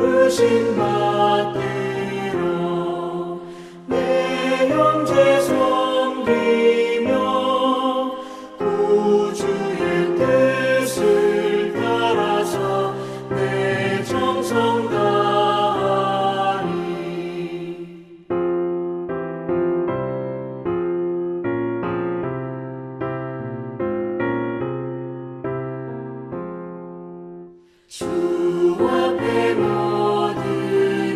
부르심 받들어 내 형제 섬기며 구주의 뜻을 따라서 내 정성 다하리. 주 앞에 모든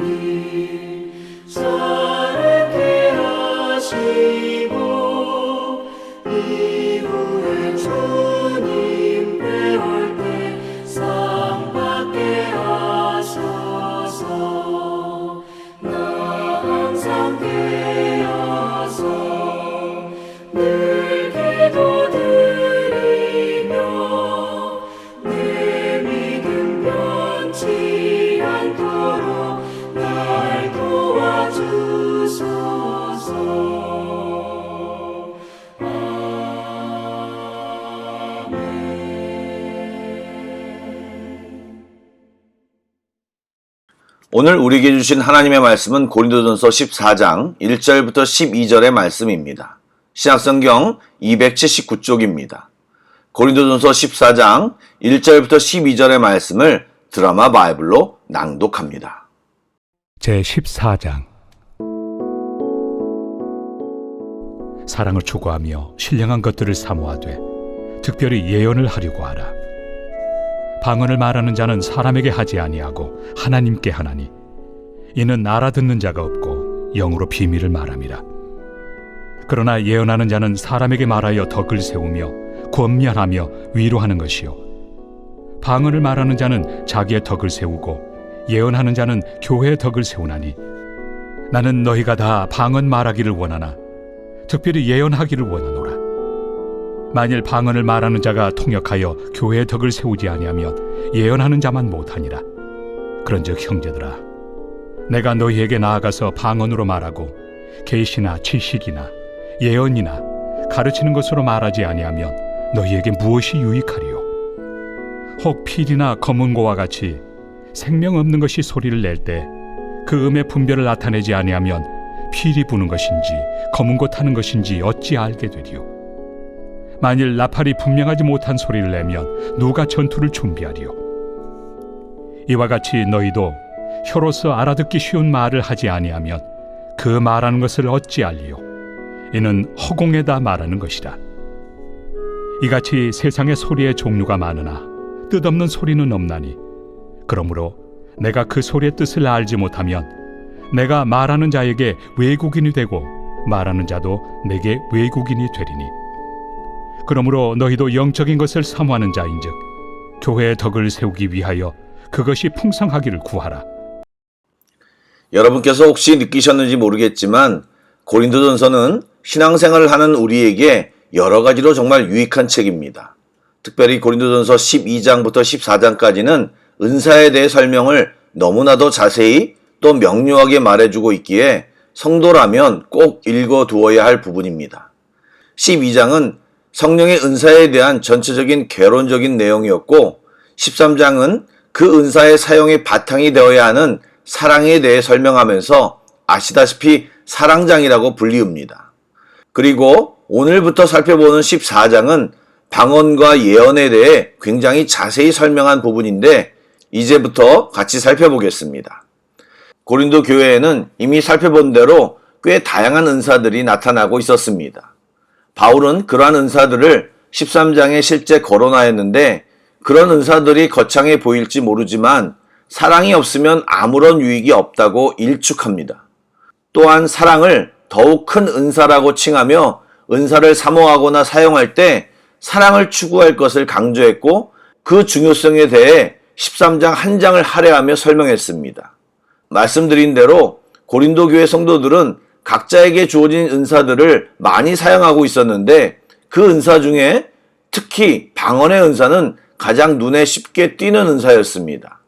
일 사랑케 하시고 이후에 주님 뵈올 때 상 받게 하소서. 나 항상 깨어서 늘 기도드리며 내 믿음 변치 않도록 날 도와주소서. 아멘. 오늘 우리에게 주신 하나님의 말씀은 고린도전서 14장 1절부터 12절의 말씀입니다. 신약성경 279쪽입니다. 고린도전서 14장 1절부터 12절의 말씀을 드라마 바이블로 낭독합니다. 제14장. 사랑을 추구하며 신령한 것들을 사모하되 특별히 예언을 하려고 하라. 방언을 말하는 자는 사람에게 하지 아니하고 하나님께 하나니 이는 알아듣는 자가 없고 영으로 비밀을 말함이라. 그러나 예언하는 자는 사람에게 말하여 덕을 세우며 권면하며 위로하는 것이요 방언을 말하는 자는 자기의 덕을 세우고 예언하는 자는 교회의 덕을 세우나니 나는 너희가 다 방언 말하기를 원하나 특별히 예언하기를 원하노라. 만일 방언을 말하는 자가 통역하여 교회의 덕을 세우지 아니하면 예언하는 자만 못하니라. 그런즉 형제들아, 내가 너희에게 나아가서 방언으로 말하고 계시나 지식이나 예언이나 가르치는 것으로 말하지 아니하면 너희에게 무엇이 유익하리요? 혹 필이나 검은고와 같이 생명 없는 것이 소리를 낼 때 그 음의 분별을 나타내지 아니하면 필이 부는 것인지 검은고 타는 것인지 어찌 알게 되리요? 만일 나팔이 분명하지 못한 소리를 내면 누가 전투를 준비하리요? 이와 같이 너희도 혀로서 알아듣기 쉬운 말을 하지 아니하면 그 말하는 것을 어찌 알리요? 이는 허공에다 말하는 것이라. 이같이 세상의 소리의 종류가 많으나 뜻없는 소리는 없나니 그러므로 내가 그 소리의 뜻을 알지 못하면 내가 말하는 자에게 외국인이 되고 말하는 자도 내게 외국인이 되리니 그러므로 너희도 영적인 것을 사모하는 자인즉 교회의 덕을 세우기 위하여 그것이 풍성하기를 구하라. 여러분께서 혹시 느끼셨는지 모르겠지만 고린도전서는 신앙생활을 하는 우리에게 여러 가지로 정말 유익한 책입니다. 특별히 고린도전서 12장부터 14장까지는 은사에 대해 설명을 너무나도 자세히 또 명료하게 말해주고 있기에 성도라면 꼭 읽어두어야 할 부분입니다. 12장은 성령의 은사에 대한 전체적인 개론적인 내용이었고 13장은 그 은사의 사용의 바탕이 되어야 하는 사랑에 대해 설명하면서 아시다시피 사랑장이라고 불리웁니다. 그리고 오늘부터 살펴보는 14장은 방언과 예언에 대해 굉장히 자세히 설명한 부분인데 이제부터 같이 살펴보겠습니다. 고린도 교회에는 이미 살펴본 대로 꽤 다양한 은사들이 나타나고 있었습니다. 바울은 그러한 은사들을 13장에 실제 거론하였는데 그런 은사들이 거창해 보일지 모르지만 사랑이 없으면 아무런 유익이 없다고 일축합니다. 또한 사랑을 더욱 큰 은사라고 칭하며 은사를 사모하거나 사용할 때 사랑을 추구할 것을 강조했고 그 중요성에 대해 13장 한 장을 할애하며 설명했습니다. 말씀드린 대로 고린도 교회 성도들은 각자에게 주어진 은사들을 많이 사용하고 있었는데 그 은사 중에 특히 방언의 은사는 가장 눈에 쉽게 띄는 은사였습니다.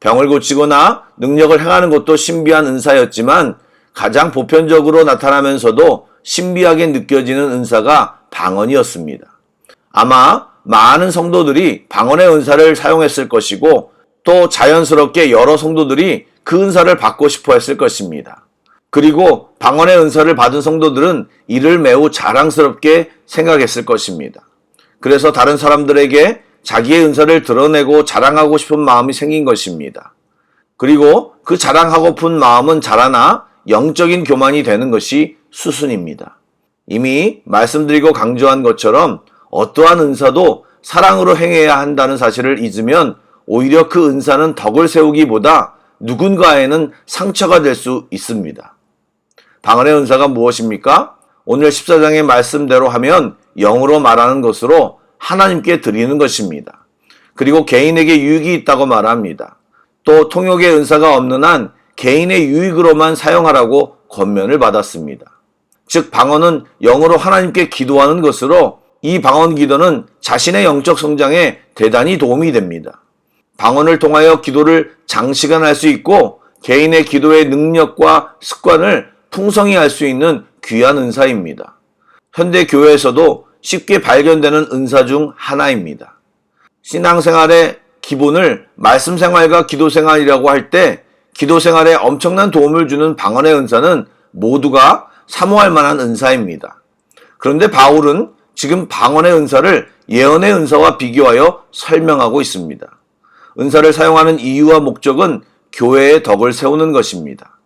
병을 고치거나 능력을 행하는 것도 신비한 은사였지만 가장 보편적으로 나타나면서도 신비하게 느껴지는 은사가 방언이었습니다. 아마 많은 성도들이 방언의 은사를 사용했을 것이고 또 자연스럽게 여러 성도들이 그 은사를 받고 싶어 했을 것입니다. 그리고 방언의 은사를 받은 성도들은 이를 매우 자랑스럽게 생각했을 것입니다. 그래서 다른 사람들에게 자기의 은사를 드러내고 자랑하고 싶은 마음이 생긴 것입니다. 그리고 그 자랑하고픈 마음은 자라나 영적인 교만이 되는 것이 수순입니다. 이미 말씀드리고 강조한 것처럼 어떠한 은사도 사랑으로 행해야 한다는 사실을 잊으면 오히려 그 은사는 덕을 세우기보다 누군가에는 상처가 될 수 있습니다. 방언의 은사가 무엇입니까? 오늘 14장의 말씀대로 하면 영으로 말하는 것으로 하나님께 드리는 것입니다. 그리고 개인에게 유익이 있다고 말합니다. 또 통역의 은사가 없는 한 개인의 유익으로만 사용하라고 권면을 받았습니다. 즉 방언은 영으로 하나님께 기도하는 것으로 이 방언 기도는 자신의 영적 성장에 대단히 도움이 됩니다. 방언을 통하여 기도를 장시간 할 수 있고 개인의 기도의 능력과 습관을 풍성히 할 수 있는 귀한 은사입니다. 현대 교회에서도 쉽게 발견되는 은사 중 하나입니다. 신앙생활의 기본을 말씀생활과 기도생활이라고 할 때 기도생활에 엄청난 도움을 주는 방언의 은사는 모두가 사모할 만한 은사입니다. 그런데 바울은 지금 방언의 은사를 예언의 은사와 비교하여 설명하고 있습니다. 은사를 사용하는 이유와 목적은 교회의 덕을 세우는 것입니다.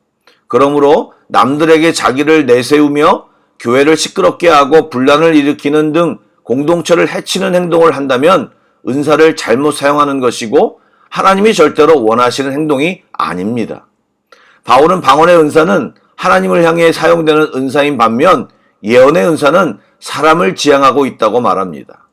그러므로 남들에게 자기를 내세우며 교회를 시끄럽게 하고 분란을 일으키는 등 공동체를 해치는 행동을 한다면 은사를 잘못 사용하는 것이고 하나님이 절대로 원하시는 행동이 아닙니다. 바울은 방언의 은사는 하나님을 향해 사용되는 은사인 반면 예언의 은사는 사람을 지향하고 있다고 말합니다.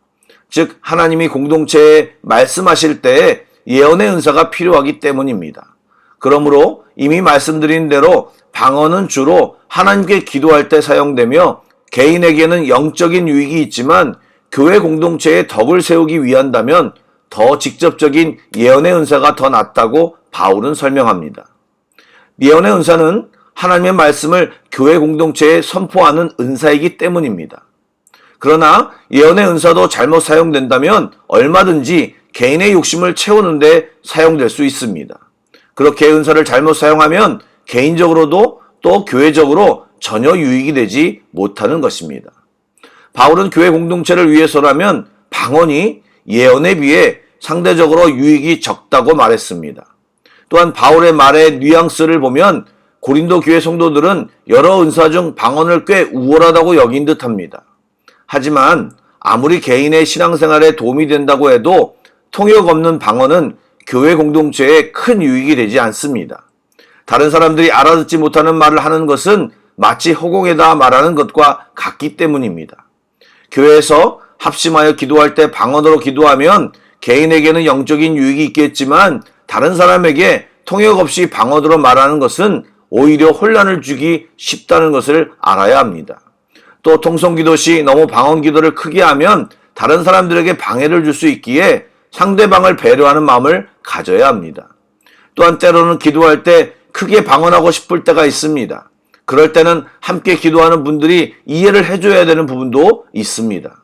즉 하나님이 공동체에 말씀하실 때에 예언의 은사가 필요하기 때문입니다. 그러므로 이미 말씀드린 대로 방언은 주로 하나님께 기도할 때 사용되며 개인에게는 영적인 유익이 있지만 교회 공동체의 덕을 세우기 위한다면 더 직접적인 예언의 은사가 더 낫다고 바울은 설명합니다. 예언의 은사는 하나님의 말씀을 교회 공동체에 선포하는 은사이기 때문입니다. 그러나 예언의 은사도 잘못 사용된다면 얼마든지 개인의 욕심을 채우는 데 사용될 수 있습니다. 그렇게 은사를 잘못 사용하면 개인적으로도 또 교회적으로 전혀 유익이 되지 못하는 것입니다. 바울은 교회 공동체를 위해서라면 방언이 예언에 비해 상대적으로 유익이 적다고 말했습니다. 또한 바울의 말의 뉘앙스를 보면 고린도 교회 성도들은 여러 은사 중 방언을 꽤 우월하다고 여긴 듯합니다. 하지만 아무리 개인의 신앙생활에 도움이 된다고 해도 통역 없는 방언은 교회 공동체에 큰 유익이 되지 않습니다. 다른 사람들이 알아듣지 못하는 말을 하는 것은 마치 허공에다 말하는 것과 같기 때문입니다. 교회에서 합심하여 기도할 때 방언으로 기도하면 개인에게는 영적인 유익이 있겠지만 다른 사람에게 통역 없이 방언으로 말하는 것은 오히려 혼란을 주기 쉽다는 것을 알아야 합니다. 또 통성기도 시 너무 방언기도를 크게 하면 다른 사람들에게 방해를 줄 수 있기에 상대방을 배려하는 마음을 가져야 합니다. 또한 때로는 기도할 때 크게 방언하고 싶을 때가 있습니다. 그럴 때는 함께 기도하는 분들이 이해를 해줘야 되는 부분도 있습니다.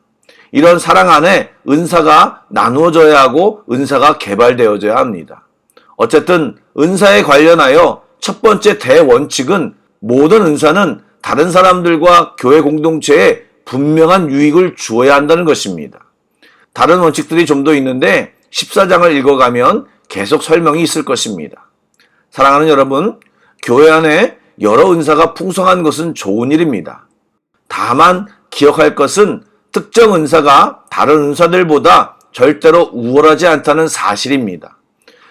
이런 사랑 안에 은사가 나누어져야 하고 은사가 개발되어져야 합니다. 어쨌든 은사에 관련하여 첫 번째 대원칙은 모든 은사는 다른 사람들과 교회 공동체에 분명한 유익을 주어야 한다는 것입니다. 다른 원칙들이 좀 더 있는데 14장을 읽어가면 계속 설명이 있을 것입니다. 사랑하는 여러분, 교회 안에 여러 은사가 풍성한 것은 좋은 일입니다. 다만 기억할 것은 특정 은사가 다른 은사들보다 절대로 우월하지 않다는 사실입니다.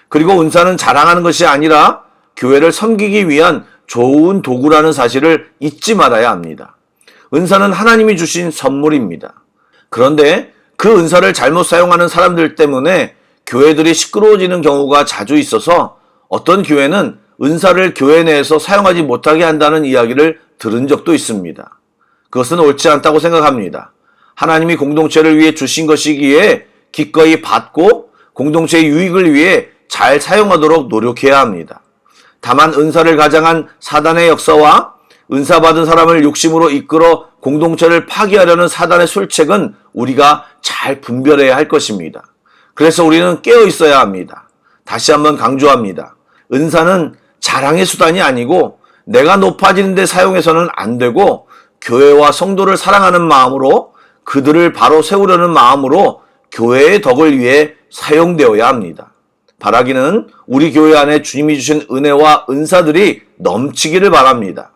그리고 은사는 자랑하는 것이 아니라 교회를 섬기기 위한 좋은 도구라는 사실을 잊지 말아야 합니다. 은사는 하나님이 주신 선물입니다. 그런데 그 은사를 잘못 사용하는 사람들 때문에 교회들이 시끄러워지는 경우가 자주 있어서 어떤 교회는 은사를 교회 내에서 사용하지 못하게 한다는 이야기를 들은 적도 있습니다. 그것은 옳지 않다고 생각합니다. 하나님이 공동체를 위해 주신 것이기에 기꺼이 받고 공동체의 유익을 위해 잘 사용하도록 노력해야 합니다. 다만 은사를 가장한 사단의 역사와 은사 받은 사람을 욕심으로 이끌어 공동체를 파괴하려는 사단의 술책은 우리가 잘 분별해야 할 것입니다. 그래서 우리는 깨어 있어야 합니다. 다시 한번 강조합니다. 은사는 자랑의 수단이 아니고 내가 높아지는 데 사용해서는 안 되고 교회와 성도를 사랑하는 마음으로 그들을 바로 세우려는 마음으로 교회의 덕을 위해 사용되어야 합니다. 바라기는 우리 교회 안에 주님이 주신 은혜와 은사들이 넘치기를 바랍니다.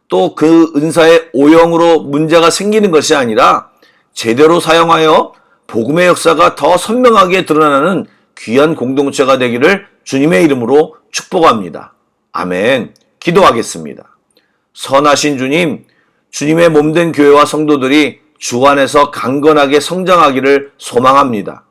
또 그 은사의 오형으로 문제가 생기는 것이 아니라 제대로 사용하여 복음의 역사가 더 선명하게 드러나는 귀한 공동체가 되기를 주님의 이름으로 축복합니다. 아멘. 기도하겠습니다. 선하신 주님, 주님의 몸된 교회와 성도들이 주 안에서 강건하게 성장하기를 소망합니다.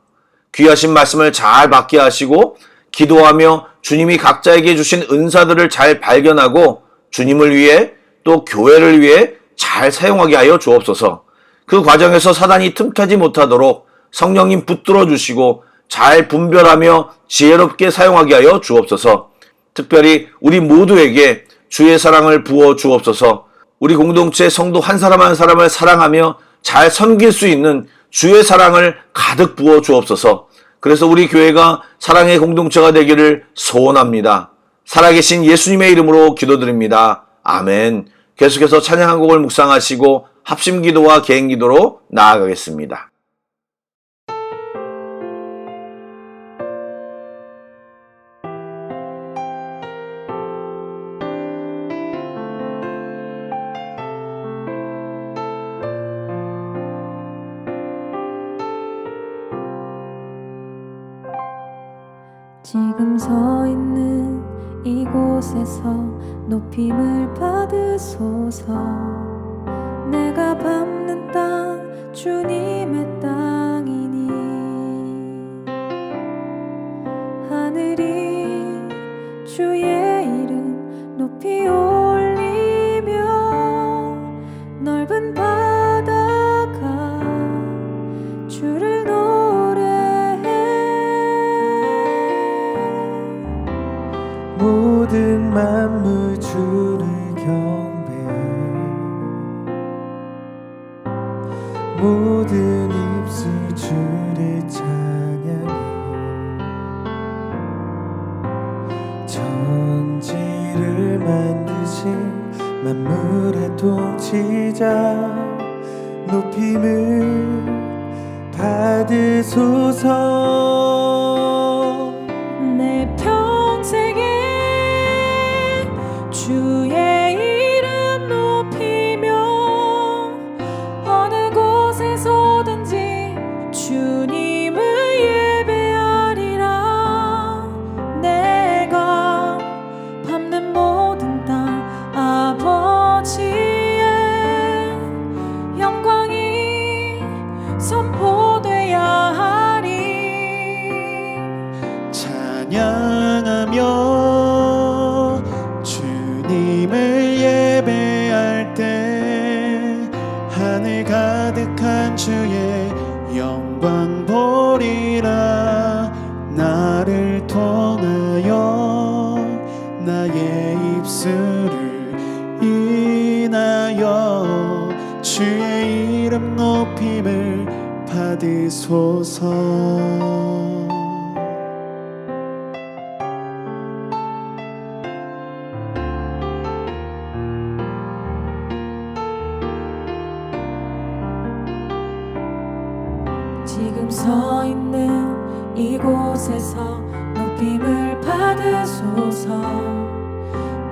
귀하신 말씀을 잘 받게 하시고 기도하며 주님이 각자에게 주신 은사들을 잘 발견하고 주님을 위해 또 교회를 위해 잘 사용하게 하여 주옵소서. 그 과정에서 사단이 틈타지 못하도록 성령님 붙들어 주시고 잘 분별하며 지혜롭게 사용하게 하여 주옵소서. 특별히 우리 모두에게 주의 사랑을 부어 주옵소서. 우리 공동체 성도 한 사람 한 사람을 사랑하며 잘 섬길 수 있는 주의 사랑을 가득 부어 주옵소서. 그래서 우리 교회가 사랑의 공동체가 되기를 소원합니다. 살아계신 예수님의 이름으로 기도드립니다. 아멘. 계속해서 찬양 한 곡을 묵상하시고 합심기도와 개인기도로 나아가겠습니다. 지금 서 있는 이곳에서 높임을 받으소서. 내가 밟는 땅 주님의 땅이니 하늘이 주의 이름 높이 올리며 넓은 바다가 주를 모든 만물 주를 경배해 모든 입술 주를 찬양해 천지를 만드신 만물의 통치자 높임을 받으소서. 내 평생에 주의 이름 높이며 어느 곳에서든지 주님을 예배하리라. 내가 밟는 모든 땅 아버지의 영광이 선포돼야 하리. 찬양하며 주님을 예배할 때 하늘 가득한 주의 영광 보리라. 나를 통하여 나의 입술을 인하여 주의 이름 높임을 받으소서. 지금 서 있는 이곳에서 높임을 받으소서.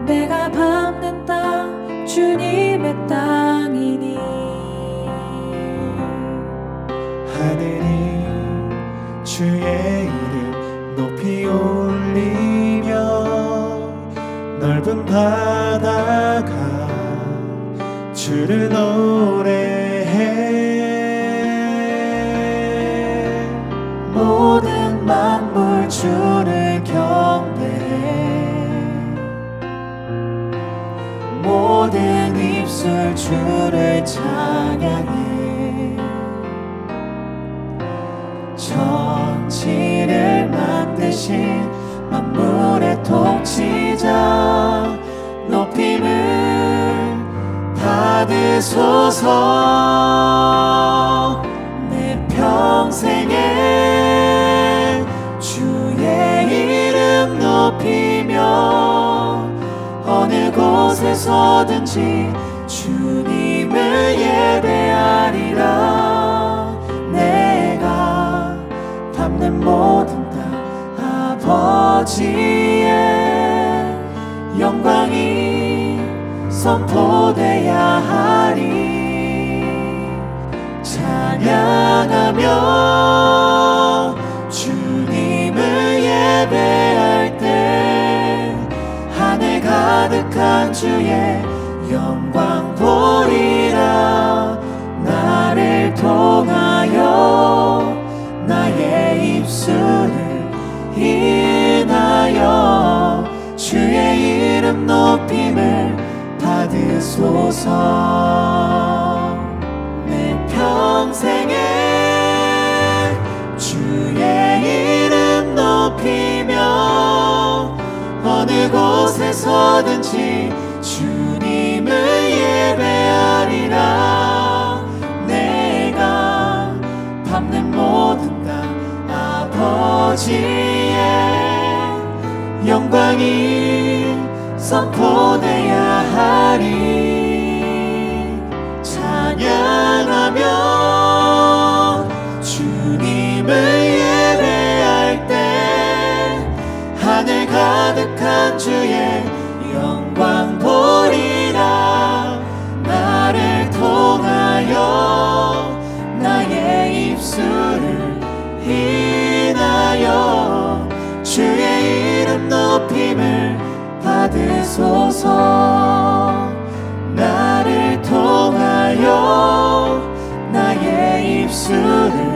내가 밟는 땅 주님의 땅이니 하늘이 주의 이름 높이 올리며 넓은 바다가 주를 노래해 모든 만물 주를 경배해 모든 입술 주를 찬양해 천지를 만드신 만물의 통치자 높임을 받으소서. 내 평생에 주의 이름 어느 곳에서든지 주님을 예배하리라. 내가 밟는 모든 땅 아버지의 영광이 선포돼야 하리. 찬양하며 주님을 예배할 때 하늘 가득한 주의 영광 보리라. 나를 통하여 나의 입술을 인하여 주의 이름 높임을 받으소서. 내 평생에 주의 이름 높이며 어느 곳에서든지 주님을 예배하리라. 내가 밟는 모든 땅 아버지의 영광이 선포돼야 하리. 찬양하며 주님을 예배할 때 하늘 가득한 주의 영광 보리라. 나를 통하여 나의 입술을 인하여 주의 이름 높임을 받으소서. 나를 통하여 나의 입술을